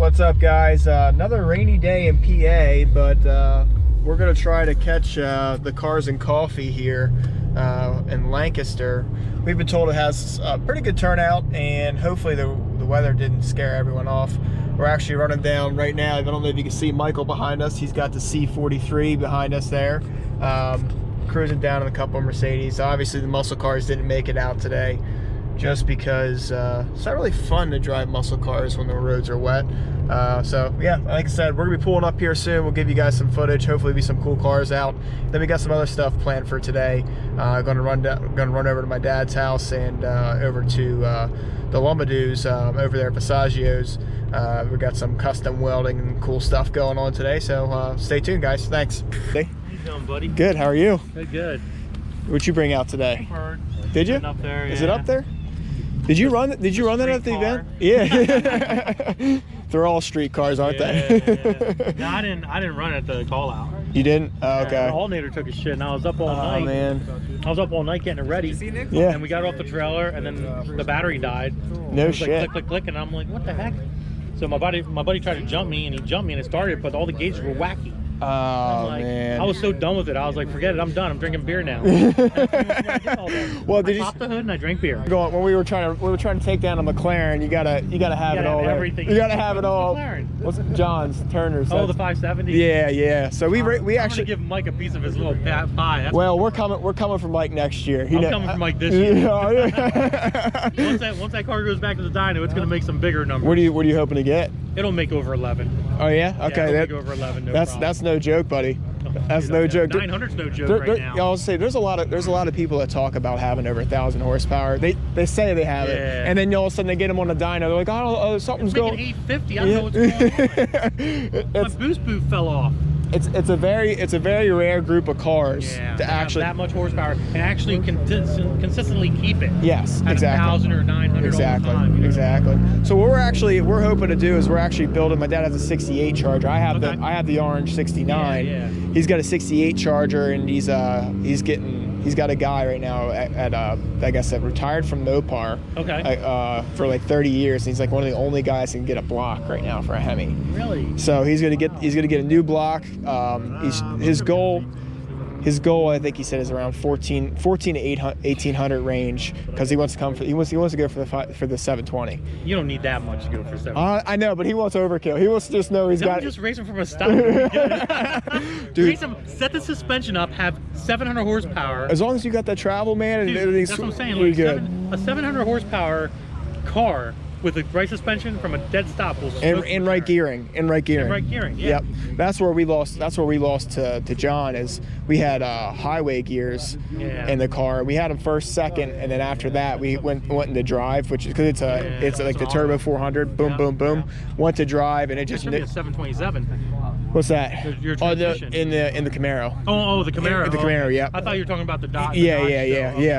What's up, guys? Another rainy day in PA, but we're gonna try to catch the Cars and Coffee here in Lancaster. We've been told it has a pretty good turnout, and hopefully the weather didn't scare everyone off. We're actually running down right now. I don't know if you can see Michael behind us. He's got the C43 behind us there, cruising down in a couple of Mercedes. Obviously the muscle cars didn't make it out today, just because it's not really fun to drive muscle cars when the roads are wet. So yeah, like I said, we're gonna be pulling up here soon. We'll give you guys some footage. Hopefully be some cool cars out. Then we got some other stuff planned for today. Gonna run over to my dad's house and over to the Lumbadoo's over there at Visaggio's. We got some custom welding and cool stuff going on today. So stay tuned, guys. Thanks. Hey. How you doing, buddy? Good. How are you? Good. What'd you bring out today? Did you? Up there, Is it up there? Did you run? Did you run that at the event? Yeah. They're all street cars, aren't they? Yeah. No, I didn't run at the call out. You didn't? Oh, okay. The alternator took a shit, and I was up all night. Oh man. I was up all night getting it ready. Yeah. And we got off the trailer, and then the battery died. No it was shit. Like, click, click, click, and I'm like, what the heck? So my buddy tried to jump me, and he jumped me, and it started, but all the gauges were wacky. Oh like, man. I was so done with it. I was like, forget it. I'm done. I'm drinking beer now. Well, did I popped the hood and I drank beer. Going when we were trying to take down a McLaren, you gotta have it all. Everything. You gotta have it all. McLaren. What's it? John's Turner's. Oh, the 570. Yeah. So we I'm actually gonna give Mike a piece of his little pie. That's well, we're coming for Mike next year. I'm coming for Mike this year. Once that car goes back to the dyno, it's gonna make some bigger numbers. What are you hoping to get? It'll make over 11. Oh yeah. Okay. Yeah, it'll make over 11. No problem. That's no joke, buddy. That's no joke. 900's no joke right now. I'll say there's a lot of people that talk about having over 1,000 horsepower. They say they have it, and then all of a sudden they get them on the dyno. They're like, oh, something's going. 850. I don't know what's going on. My boost boot fell off. It's a very rare group of cars to actually have that much horsepower and actually consistently keep it. Yes, at exactly. 1,000 or 900 exactly. all the time. You know? Exactly. So what we're hoping to do is we're actually building. My dad has a 68 Charger. I have the orange 69. Yeah. He's got a 68 Charger, and he's got a guy right now at like I said, retired from Mopar. Okay. For like 30 years, and he's like one of the only guys that can get a block right now for a Hemi. Really? So he's gonna get a new block. His goal, I think he said, is around 14 to 1800 range, because he wants to go for the 720. You don't need that much to go for 720. I know, but he wants overkill. He wants to just know he's got. Just race him from a stop. Dude, race him, set the suspension up, have 700 horsepower. As long as you got that travel, man, Dude, and everything's that's what I'm saying. really Like good. a 700 horsepower car with a right suspension from a dead stop will in right gearing. Yeah. Yep. That's where we lost to John. Is we had highway gears in the car. We had them first, second, and then after that we went into drive, which is because it's like the turbo 400. Boom, boom, boom. Went to drive, and it just. It should be a 727. What's that? Your transmission. In the Camaro. Oh, the Camaro. The Camaro, yeah. I thought you were talking about the Dodge. Yeah.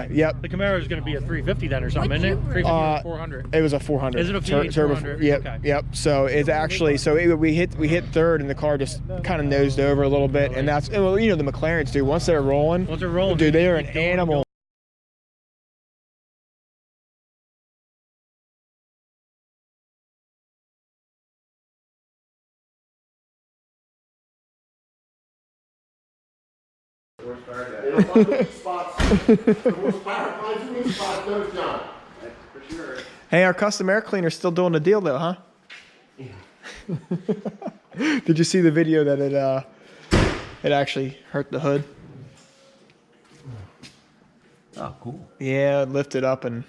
Yep. The Camaro is going to be a 350 then or something, isn't it? 350 or 400. It was a 400. Is it a V8 turbo? 400? Yep. Okay. Yep. So it's actually we hit third, and the car just kind of nosed over a little bit, and that's the McLarens do. Once they're rolling, dude, they are an animal. Hey, our custom air cleaner's still doing the deal though, huh? Yeah. Did you see the video that it actually hurt the hood? Oh, cool. Yeah, it lifted up and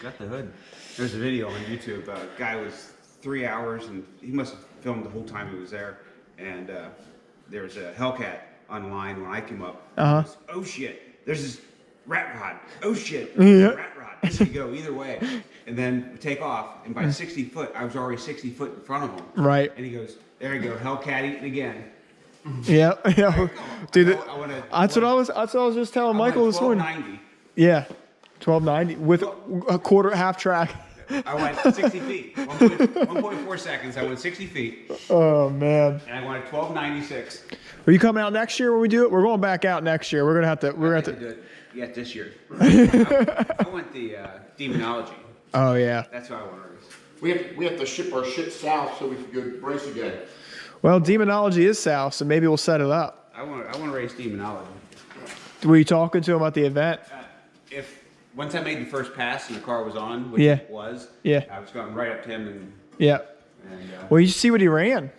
got the hood. There's a video on YouTube. Guy was 3 hours, and he must have filmed the whole time he was there. And there was a Hellcat online when I came up. Goes, oh shit! There's this rat rod. Oh shit! Rat rod. And you go either way, and then we take off. And by 60 foot, I was already 60 foot in front of him. Right. And he goes, "There you go, Hellcat eating again." Yeah. Dude, that's what I was just telling Michael this morning. 1290. Yeah, 1290 with a half track. I went 60 feet. 1.4 seconds. I went 60 feet. Oh man. And I went 1296. Are you coming out next year when we do it? We're going back out next year. We're gonna have to. Do it. Yeah, this year. I want the demonology. Oh yeah. That's what I want to race. We have to ship our shit south so we can go race again. Well, demonology is south, so maybe we'll set it up. I want to race demonology. Were you talking to him about the event? If once I made the first pass and the car was on, which Yeah. it was, Yeah. I was going right up to him and Yeah. Well, you should see what he ran.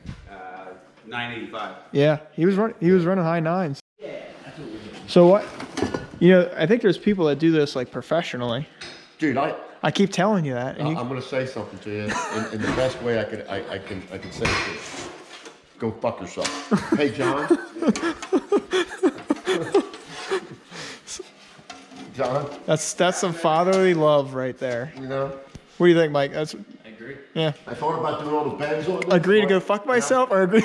985. Yeah, he was running high nines. So what? You know, I think there's people that do this like professionally. Dude, I keep telling you that. And I'm gonna say something to you in the best way I can say it to you. Go fuck yourself. Hey, John. John. That's some fatherly love right there. You know. What do you think, Mike? I agree. Yeah. I thought about doing all the bends on this. Agree to go fuck myself, or agree?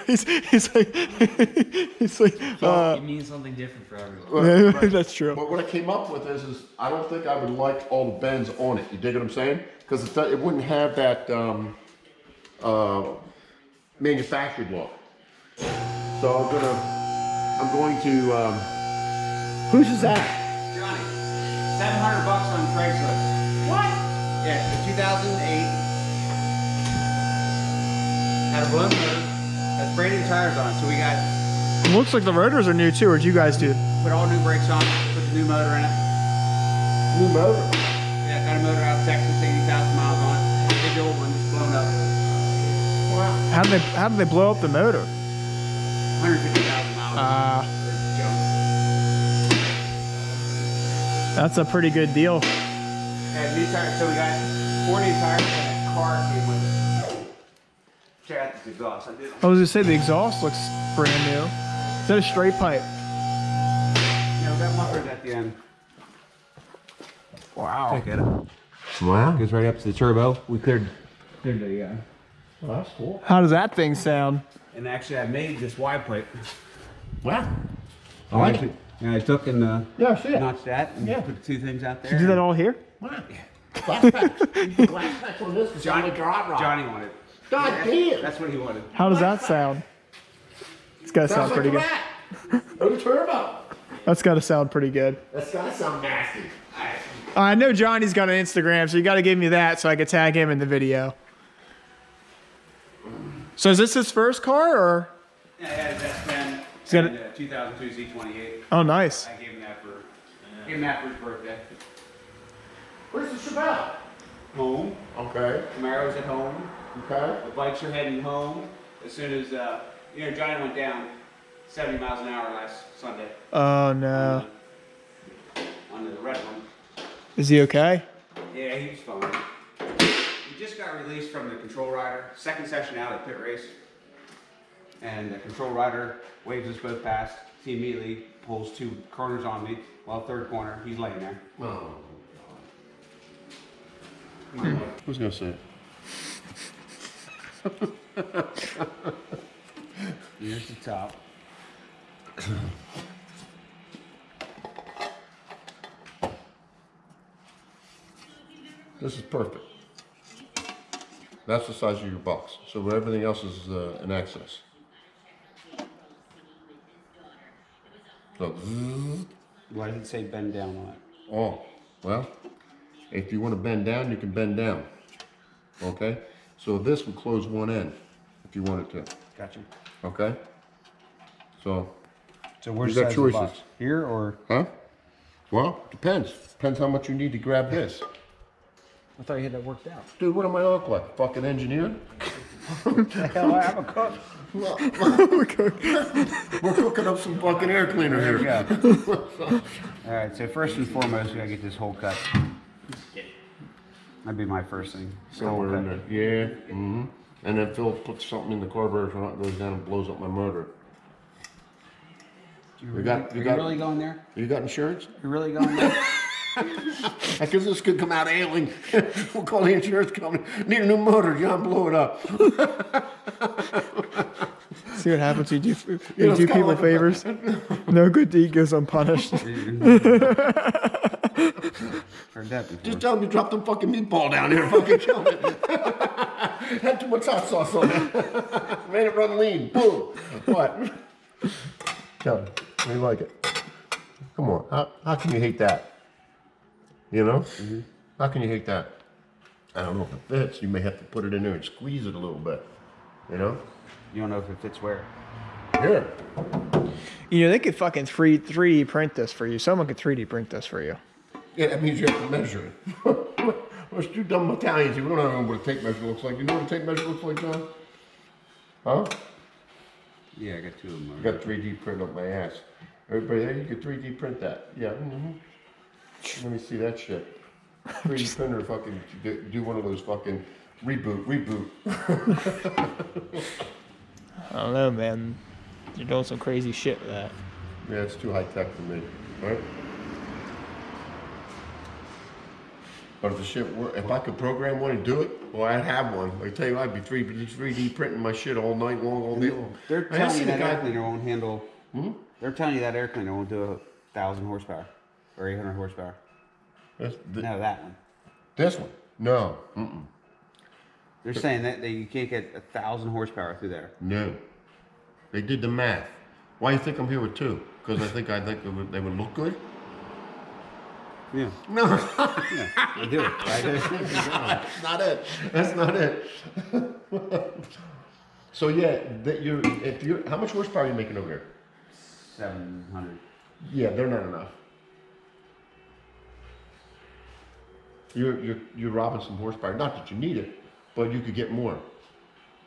he's like, It means something different for everyone. Right. That's true. But what I came up with is I don't think I would like all the bends on it. You dig what I'm saying? Because it wouldn't have that manufactured look. So I'm going to. Whose is that? Johnny, $700 on Craigslist. What? Yeah, the 2008. Had a blown motor. Has brand new tires on, so we got Looks like the rotors are new too, or did you guys do? put all new brakes on, put the new motor in it. New motor. Yeah, got a motor out of Texas, 80,000 miles on it. The old one just blown up. How did they blow up the motor? 150,000 miles. That's a pretty good deal. Yeah, new tires. So we got 4 new tires and a car came with it. Check out this exhaust. I did. I was gonna say the exhaust looks brand new. Is that a straight pipe? No, we got mufflers at the end. Wow. Check it out. Wow. Goes right up to the turbo. We cleared the. Well, that's cool. How does that thing sound? And actually, I made this Y plate. Wow. I like it. And I took and Yeah, I see it. notched that and Yeah. put the 2 things out there. Did you do that all here? Wow. Glass packs. You put glass packs on this. Johnny, Johnny wanted. God damn. That's what he wanted. How does that sound? It's gotta sound Sounds pretty like good. a rat. Oh, turbo. That's gotta sound pretty good. That's gotta sound nasty. I know Johnny's got an Instagram, so you gotta give me that so I could tag him in the video. So is this his first car, or? Yeah, I had his S10 got and 2002 Z28. Oh, nice. I gave him that for his birthday. Where's the Chevelle? Home. Okay. Camaro's at home. Okay. The bikes are heading home as soon as Johnny went down 70 miles an hour last Sunday Oh no. on the red one. Is he okay? Yeah, he was fine. He just got released from the control rider, second session out at pit race. And the control rider waves us both past. He immediately pulls 2 corners on me. Well, third corner, he's laying there. Oh. Come on, Who's gonna say it? here's the top. This is perfect. That's the size of your box. So everything else is in excess. So, Why did it say bend down on it? oh, well, if you want to bend down, you can bend down. Okay? So this will close one end if you wanted to. Gotcha. Okay? So, So where's You got the size of the choices. box? Here or? huh? Well, depends. Depends how much you need to grab this. I thought you had that worked out. Dude, what am I look like? Fucking engineer? Hell, I'm a cook. We're cooking up some fucking air cleaner There we here. go. All right, so first and foremost, we gotta get this hole cut. That'd be my first thing. Somewhere in there. Yeah. Mm-hmm. And then Phil puts something in the carburetor so it goes down and blows up my motor. You really going there? You got insurance? You really going there? Because this could come out ailing. We'll call the insurance company. Need a new motor, John, blow it up. See what happens when you do it's kinda people like a- favors? No good deed goes unpunished. Heard that before. Just tell him you dropped them fucking meatball down here. Fucking kill it. Had too much hot sauce on it. Made it run lean. Boom. What? Tell me. How you like it? Come on. How can you hate that? You know? How can you hate that? I don't know if it fits. You may have to put it in there and squeeze it a little bit. You know? You don't know if it fits where. Here. You know, they could fucking 3D print this for you. Someone could 3D print this for you. Yeah, that means you have to measure it. We're two dumb Italians. We don't know what a tape measure looks like. You know what a tape measure looks like, John? Huh? Yeah, I got two of them. I got 3D print up my ass. Everybody there, you can 3D print that. Yeah. Let me see that shit. 3D printer fucking do one of those fucking reboot. I don't know, man. You're doing some crazy shit with that. Yeah, it's too high tech for me, right? But if the shit work, if I could program one and do it, well, I'd have one. I tell you, I'd be 3D printing my shit all night long, all day long. They're I telling see you the that guy- air cleaner won't handle. They're telling you that air cleaner won't do 1,000 horsepower or 800 horsepower. No, that one. This one? No. They're saying that you can't get 1,000 horsepower through there. No. They did the math. Why do you think I'm here with two? Because I think they would look good? Yeah. No. Yeah, they do. That's not it. That's not it. So yeah, how much horsepower are you making over here? 700. Yeah, they're not enough. You're robbing some horsepower. Not that you need it, but you could get more.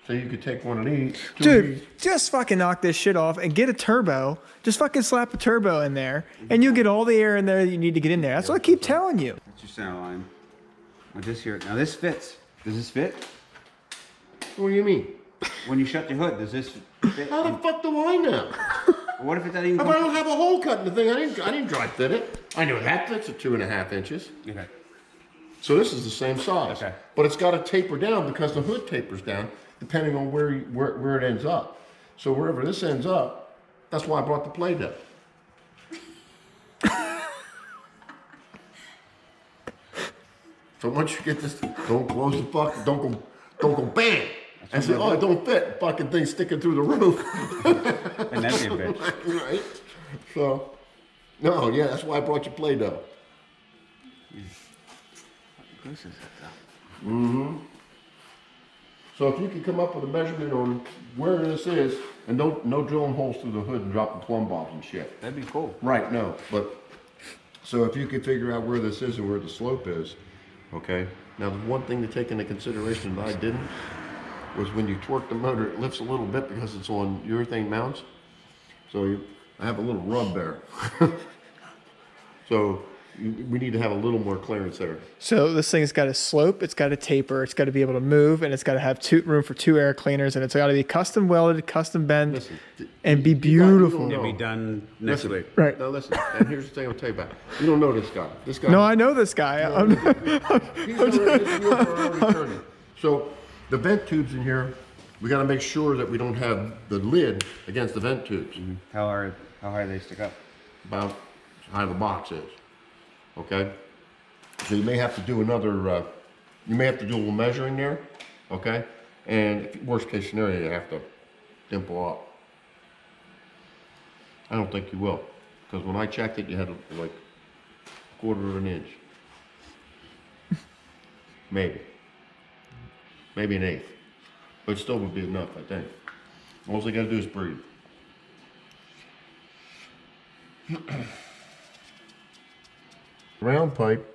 So you could take one of these. Dude, just fucking knock this shit off and get a turbo. Just fucking slap a turbo in there, and you'll get all the air in there that you need to get in there. That's what I keep telling you. That's your center line. With this here. Now this fits. Does this fit? What do you mean? When you shut your hood, does this fit? How the fuck do I know? What if it doesn't even If I don't have a hole cut in the thing, I didn't dry fit it. I know that fits at 2.5 inches. Okay. So this is the same size. Okay. But it's got to taper down because the hood tapers down depending on where it ends up. So wherever this ends up, that's why I brought the Play-Doh. So once you get this, don't close the fuck, don't go bang. And say, oh, it don't fit. Fucking thing sticking through the roof. And that'd be a bitch. Right? So, no, yeah, that's why I brought you Play-Doh. So if you could come up with a measurement on where this is, and no drilling holes through the hood and dropping plumb bobs and shit. That'd be cool. Right, no, but, so if you could figure out where this is and where the slope is, okay? Now, the one thing to take into consideration that I didn't was when you torque the motor, it lifts a little bit because it's on urethane mounts. So I have a little rub there. So we need to have a little more clearance there. So this thing's got a slope, it's got a taper, it's got to be able to move, and it's got to have room for 2 air cleaners, and it's got to be custom welded, custom bent, Listen, and be you beautiful. don't It'll know. be done next Listen, week. Right. Now listen, and here's the thing I'll tell you about. You don't know this guy. This guy. No, I know this guy. He's already, his wheels are already turning. So the vent tubes in here, we got to make sure that we don't have the lid against the vent tubes. How high they stick up? About how high the box is. Okay. So you may have to do another. You may have to do a little measuring there. Okay. And if, worst case scenario, you have to dimple up. I don't think you will, because when I checked it, you had like 1/4 of an inch. Maybe an 1/8, but it still would be enough, I think. All they gotta do is breathe. Round pipe,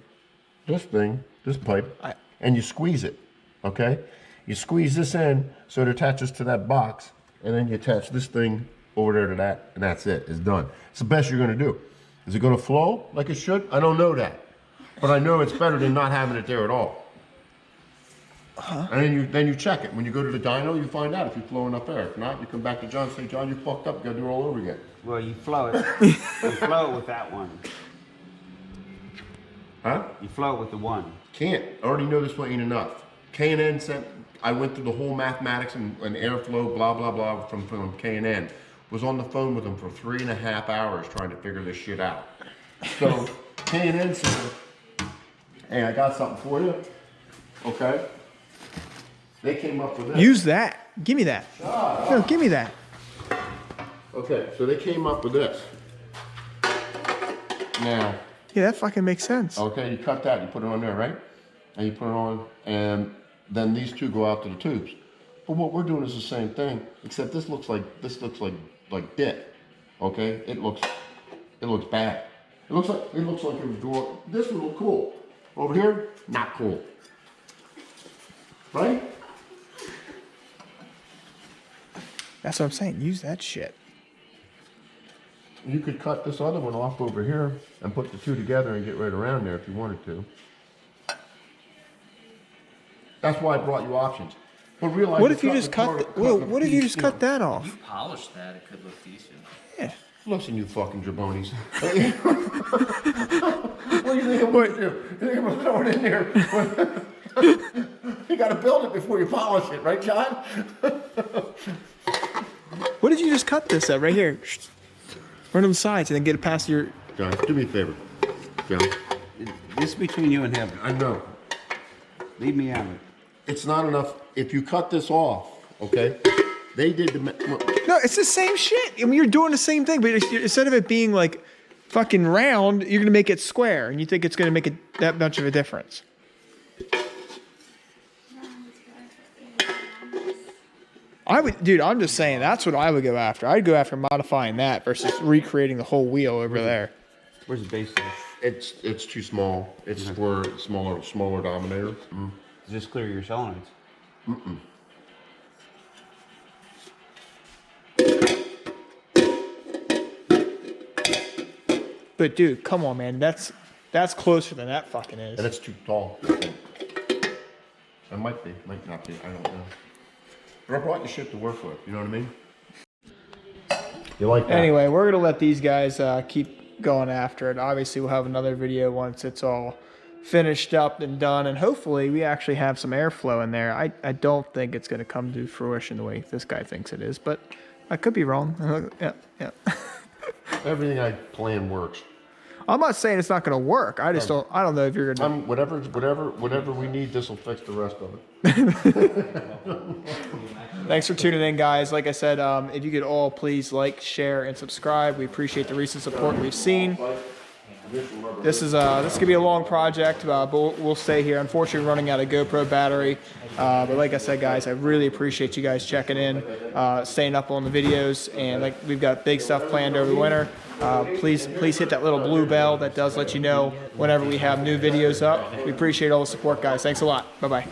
this pipe, and you squeeze it, okay? You squeeze this in so it attaches to that box, and then you attach this thing over there to that, and that's it, it's done. It's the best you're gonna do. Is it gonna flow like it should? I don't know that, but I know it's better than not having it there at all. And then you check it. When you go to the dyno, you find out if you flow enough air. If not, you come back to John and say, John, you fucked up, you gotta do it all over again. Well, you flow it. You flow it with that one. Huh? You flow it with the one. Can't. I already know this one ain't enough. K&N sent, I went through the whole mathematics and airflow, blah, blah, blah, from K&N. Was on the phone with them for 3.5 hours trying to figure this shit out. So K&N said, hey, I got something for you. Okay? They came up with this. Use that. Give me that. No, give me that. Okay, so they came up with this. Now, Yeah, that fucking makes sense. okay, you cut that, you put it on there, right? and you put it on, and then these two go out to the tubes. But what we're doing is the same thing, except this looks like dick. Okay, it looks bad. It looks like it would go. This would look cool. Over here, not cool. Right? That's what I'm saying. Use that shit. You could cut this other one off over here and put the two together and get right around there if you wanted to. That's why I brought you options. But realize What if you just cut? What if you just cut that If off? you polish that, it could look decent. Yeah. Listen, you fucking jabronis. What do you think I'm going to do? You think I'm going to throw it in there? You got to build it before you polish it, right, John? What did you just cut this at right here? Run on the sides and then get it past your. John, do me a favor. John, This is between you and him. I know. Leave me out of it. It's not enough. If you cut this off, okay? They did the. No, it's the same shit. I mean, you're doing the same thing, but instead of it being like fucking round, you're gonna make it square, and you think it's gonna make it that much of a difference. I would, dude. I'm just saying that's what I would go after. I'd go after modifying that versus recreating the whole wheel over there. Where's the base of it? It's too small. It's for smaller dominator. Just clear your solenoids. But dude, come on, man. That's closer than that fucking is. And it's too tall. It might be, might not be. I don't know. But I brought you shit to work with. You know what I mean? You like that? Anyway, we're gonna let these guys keep going after it. Obviously, we'll have another video once it's all finished up and done, and hopefully we actually have some airflow in there. I don't think it's gonna come to fruition the way this guy thinks it is, but I could be wrong. Yeah. Everything I plan works. I'm not saying it's not gonna work. I just don't. I don't know if you're gonna. Whatever we need, this will fix the rest of it. Thanks for tuning in, guys. Like I said, if you could all please like, share, and subscribe. We appreciate the recent support we've seen. This could be a long project, but we'll stay here. Unfortunately, we're running out of GoPro battery. But like I said, guys, I really appreciate you guys checking in, staying up on the videos, and like we've got big stuff planned over the winter. Please hit that little blue bell that does let you know whenever we have new videos up. We appreciate all the support, guys. Thanks a lot. Bye bye.